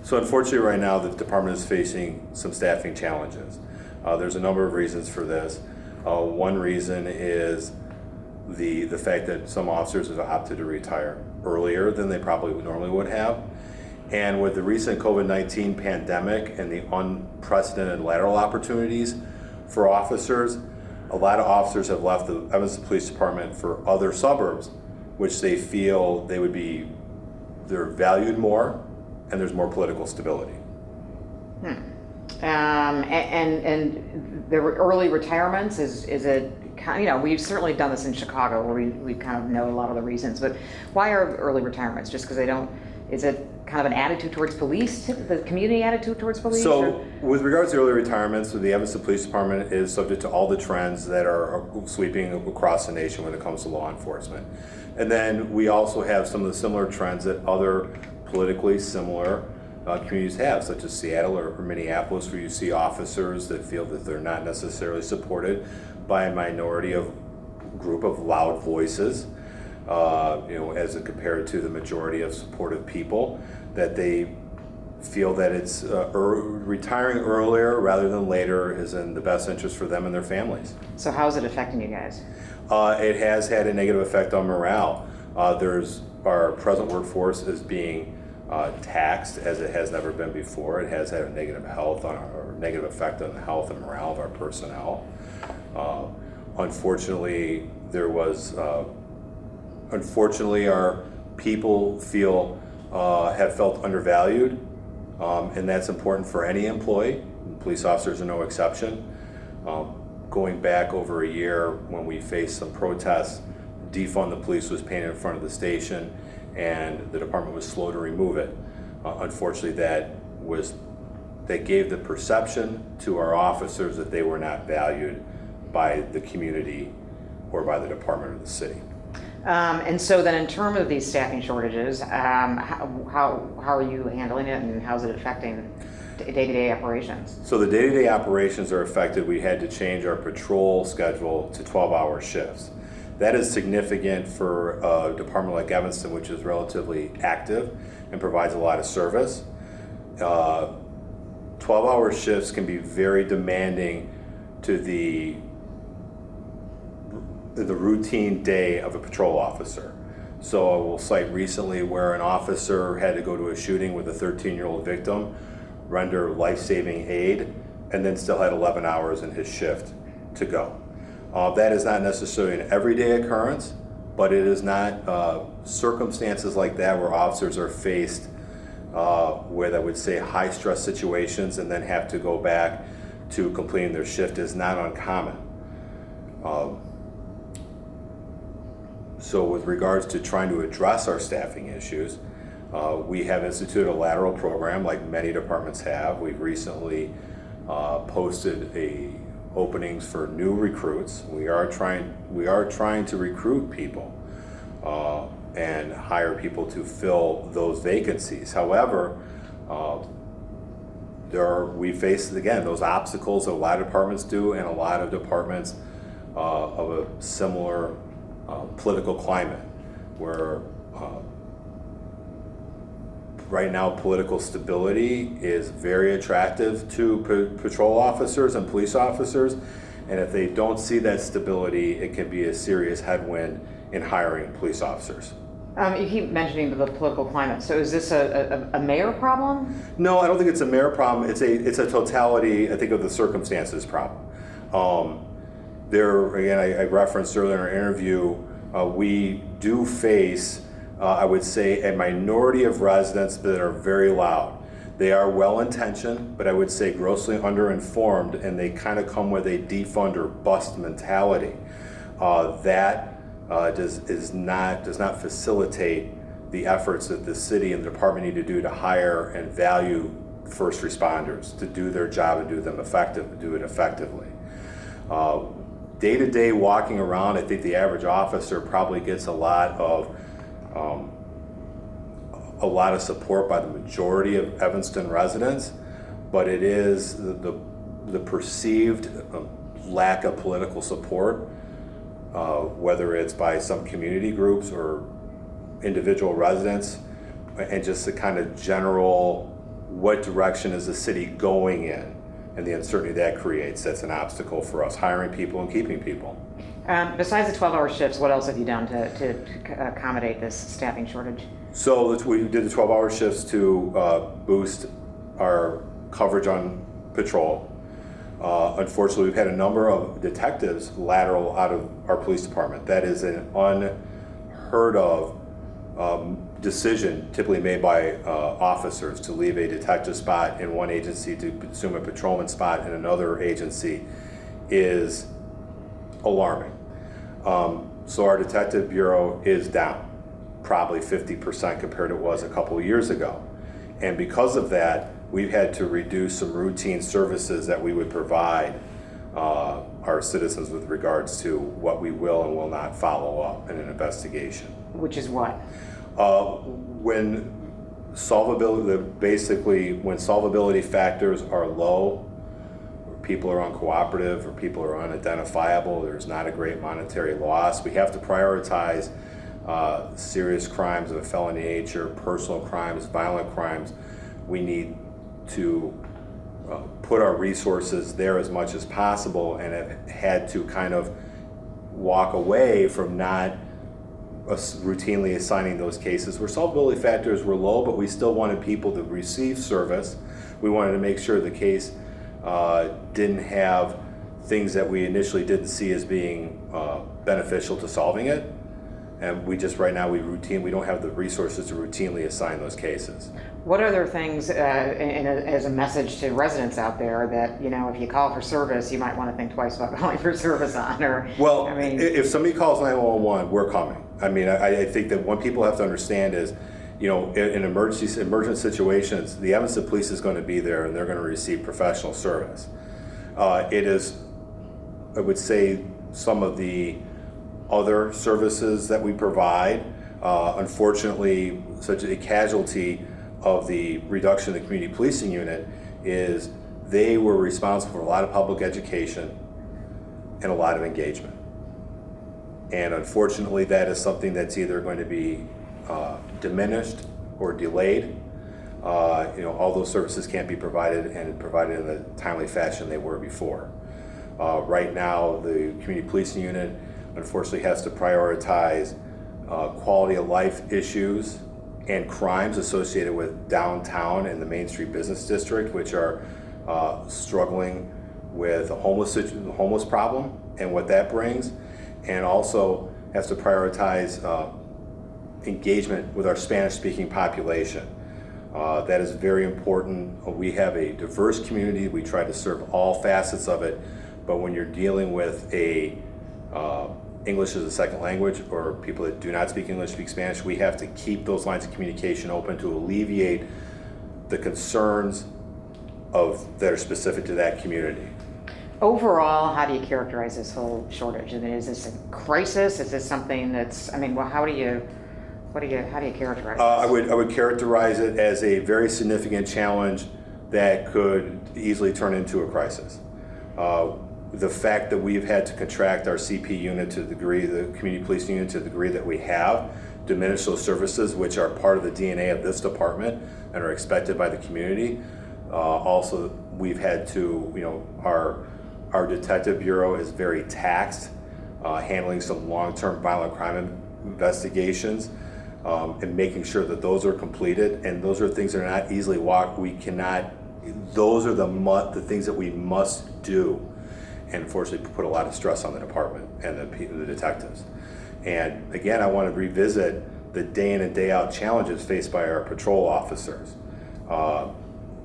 So unfortunately right now the department is facing some staffing challenges. There's a number of reasons for this. One reason is the fact that some officers have opted to retire earlier than they probably normally would have. And with the recent COVID-19 pandemic and the unprecedented lateral opportunities for officers, a lot of officers have left the Evanston Police Department for other suburbs, which they feel they're valued more and there's more political stability. And the early retirements, is it kind of, we've certainly done this in Chicago where we kind of know a lot of the reasons, but why are early retirements? Just because they don't, is it kind of an attitude towards police, the community attitude towards police? So with regards to early retirements, the Evanston Police Department is subject to all the trends that are sweeping across the nation when it comes to law enforcement. And then we also have some of the similar trends that other politically similar communities have, such as Seattle or Minneapolis, where you see officers that feel that they're not necessarily supported by a minority of group of loud voices, as compared to the majority of supportive people, that they feel that it's retiring earlier rather than later is in the best interest for them and their families. So how is it affecting you guys? It has had a negative effect on morale. Our present workforce is being taxed as it has never been before. It has had a negative effect on the health and morale of our personnel. Unfortunately, our people have felt undervalued, and that's important for any employee. Police officers are no exception. Going back over a year when we faced some protests, defund the police was painted in front of the station, and the department was slow to remove it. Unfortunately, that gave the perception to our officers that they were not valued by the community or by the department or the city. And so then in terms of these staffing shortages, how are you handling it, and how's it affecting day-to-day operations? So the day-to-day operations are affected. We had to change our patrol schedule to 12-hour shifts. That is significant for a department like Evanston, which is relatively active and provides a lot of service. 12-hour shifts can be very demanding to the routine day of a patrol officer. So I will cite recently where an officer had to go to a shooting with a 13-year-old victim, render life-saving aid, and then still had 11 hours in his shift to go. That is not necessarily an everyday occurrence, but it is not circumstances like that where officers are faced with, I would say, high-stress situations and then have to go back to completing their shift is not uncommon. So with regards to trying to address our staffing issues, we have instituted a lateral program like many departments have. We've recently posted openings for new recruits. We are trying to recruit people and hire people to fill those vacancies. However, we face again those obstacles that a lot of departments do, and a lot of departments of a similar political climate, where right now political stability is very attractive to patrol officers and police officers, and if they don't see that stability, it can be a serious headwind in hiring police officers. You keep mentioning the political climate. So is this a mayor problem? No, I don't think it's a mayor problem. It's a totality, I think, of the circumstances problem. I referenced earlier in our interview, we do face, I would say, a minority of residents that are very loud. They are well-intentioned, but I would say grossly underinformed, and they kind of come with a defund or bust mentality. That does not facilitate the efforts that the city and the department need to do to hire and value first responders, to do their job and do it effectively. Day-to-day walking around, I think the average officer probably gets a lot of support by the majority of Evanston residents, but it is the perceived lack of political support, whether it's by some community groups or individual residents, and just the kind of general what direction is the city going in, and the uncertainty that creates. That's an obstacle for us hiring people and keeping people. Besides the 12-hour shifts, what else have you done to accommodate this staffing shortage? So we did the 12-hour shifts to boost our coverage on patrol. Unfortunately, we've had a number of detectives lateral out of our police department. That is an unheard of decision typically made by officers to leave a detective spot in one agency to assume a patrolman spot in another agency is alarming. So our detective bureau is down probably 50% compared to what it was a couple of years ago. And because of that, we've had to reduce some routine services that we would provide our citizens with regards to what we will and will not follow up in an investigation. Which is what? When solvability factors are low, or people are uncooperative, or people are unidentifiable, there's not a great monetary loss, we have to prioritize serious crimes of a felony nature, personal crimes, violent crimes. We need to put our resources there as much as possible, and have had to kind of walk away from not routinely assigning those cases where solvability factors were low, but we still wanted people to receive service. We wanted to make sure the case didn't have things that we initially didn't see as being beneficial to solving it. And we just, right now, we don't have the resources to routinely assign those cases. What other things, as a message to residents out there, that, if you call for service, you might want to think twice about calling for service on, or? Well, if somebody calls 911, we're coming. I think that what people have to understand is, in emergent situations, the Evanston Police is going to be there, and they're going to receive professional service. It is, I would say, some of the other services that we provide, unfortunately, such a casualty of the reduction of the community policing unit is they were responsible for a lot of public education and a lot of engagement. And unfortunately, that is something that's either going to be diminished or delayed. All those services can't be provided in the timely fashion they were before. Right now, the community policing unit unfortunately has to prioritize quality of life issues and crimes associated with downtown and the Main Street Business District, which are struggling with a homeless problem and what that brings, and also has to prioritize engagement with our Spanish-speaking population. That is very important. We have a diverse community. We try to serve all facets of it, but when you're dealing with English as a second language, or people that do not speak English, speak Spanish, we have to keep those lines of communication open to alleviate the concerns that are specific to that community. Overall, how do you characterize this whole shortage? Is this a crisis? Is this something that's, how do you characterize this? I would characterize it as a very significant challenge that could easily turn into a crisis. The fact that we've had to contract our CP unit to the degree, the community policing unit to the degree that we have, diminish those services, which are part of the DNA of this department and are expected by the community. Also, we've had to, our detective bureau is very taxed, handling some long-term violent crime investigations, and making sure that those are completed. And those are things that are not easily walked. Those are the things that we must do. And unfortunately put a lot of stress on the department and the detectives. And again, I want to revisit the day in and day out challenges faced by our patrol officers.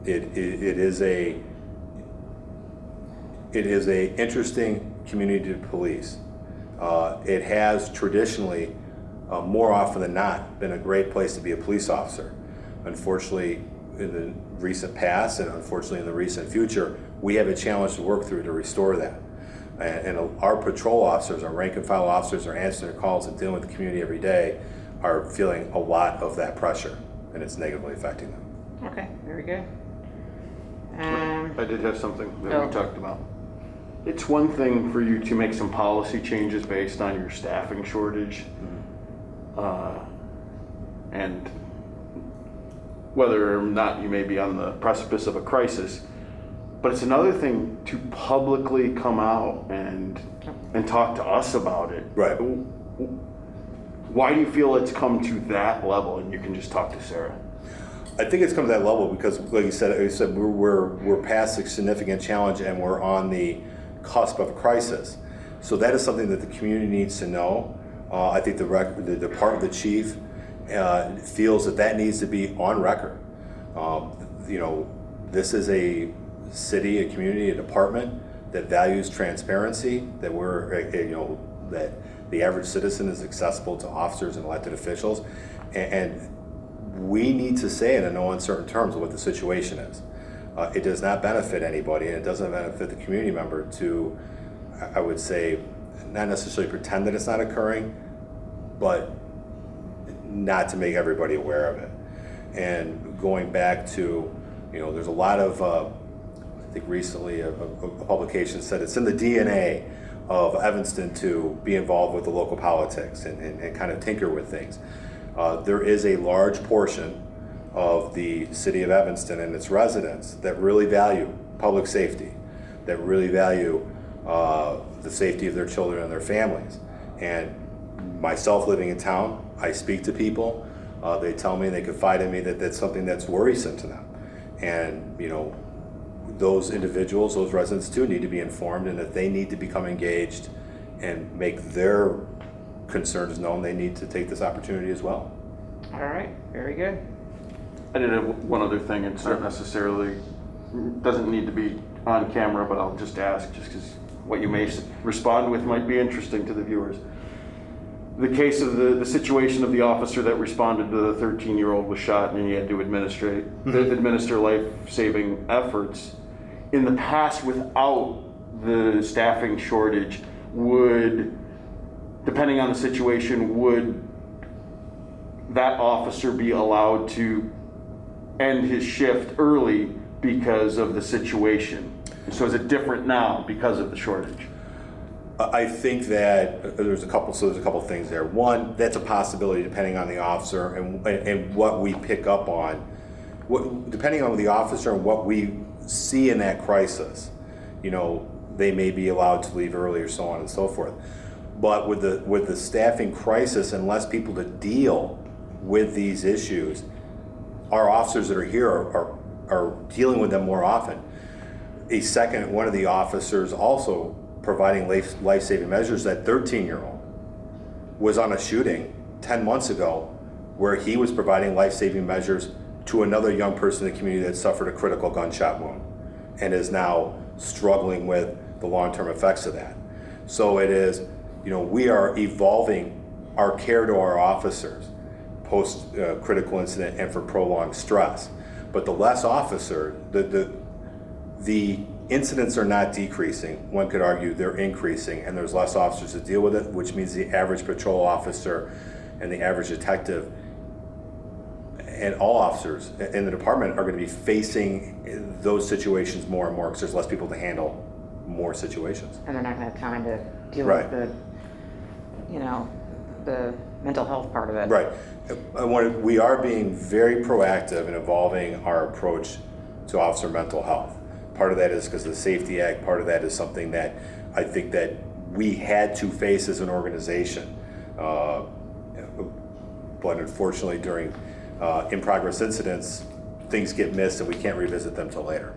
It is a interesting community to police. It has traditionally, more often than not, been a great place to be a police officer. Unfortunately, in the recent past, and unfortunately in the recent future, we have a challenge to work through to restore that. And our patrol officers, our rank and file officers, are answering their calls and dealing with the community every day, are feeling a lot of that pressure, and it's negatively affecting them. Okay, very good. I did have something that we talked about. It's one thing for you to make some policy changes based on your staffing shortage, and whether or not you may be on the precipice of a crisis. But it's another thing to publicly come out and talk to us about it. Right. Why do you feel it's come to that level? And you can just talk to Sarah. I think it's come to that level because, like you said, we're past a significant challenge and we're on the cusp of a crisis. So that is something that the community needs to know. I think the department, the chief, feels that needs to be on record. This is a city, a community, a department that values transparency. That that the average citizen is accessible to officers and elected officials, and we need to say in no uncertain terms what the situation is. It does not benefit anybody, and it doesn't benefit the community member to, I would say, not necessarily pretend that it's not occurring, but not to make everybody aware of it. And going back to, there's a lot of, I think recently a publication said it's in the DNA of Evanston to be involved with the local politics and kind of tinker with things. There is a large portion of the city of Evanston and its residents that really value public safety, that really value the safety of their children and their families. And myself living in town, I speak to people, they tell me, they confide in me that that's something that's worrisome to them. And those individuals, those residents too, need to be informed, and if they need to become engaged and make their concerns known, they need to take this opportunity as well. All right, very good. I did have one other thing. It's not necessarily, doesn't need to be on camera, but I'll just ask, just because what you may respond with might be interesting to the viewers. The case of the situation of the officer that responded to the 13-year-old was shot and he had to administer life-saving efforts. In the past, without the staffing shortage, depending on the situation, would that officer be allowed to end his shift early because of the situation? So is it different now because of the shortage? I think that there's a couple things there. One, that's a possibility depending on the officer and what we pick up on. Depending on the officer and what we see in that crisis, they may be allowed to leave early or so on and so forth. But with the staffing crisis and less people to deal with these issues, our officers that are here are dealing with them more often. One of the officers also providing life-saving measures. That 13-year-old was on a shooting 10 months ago where he was providing life-saving measures to another young person in the community that suffered a critical gunshot wound and is now struggling with the long-term effects of that. So it is, we are evolving our care to our officers post critical incident and for prolonged stress. But the less officer, the incidents are not decreasing. One could argue they're increasing, and there's less officers to deal with it, which means the average patrol officer and the average detective and all officers in the department are going to be facing those situations more and more because there's less people to handle more situations. And they're not going to have time to deal Right. with the mental health part of it. Right. We are being very proactive in evolving our approach to officer mental health. Part of that is because of the Safety Act. Part of that is something that I think that we had to face as an organization. But unfortunately, during in-progress incidents, things get missed and we can't revisit them till later.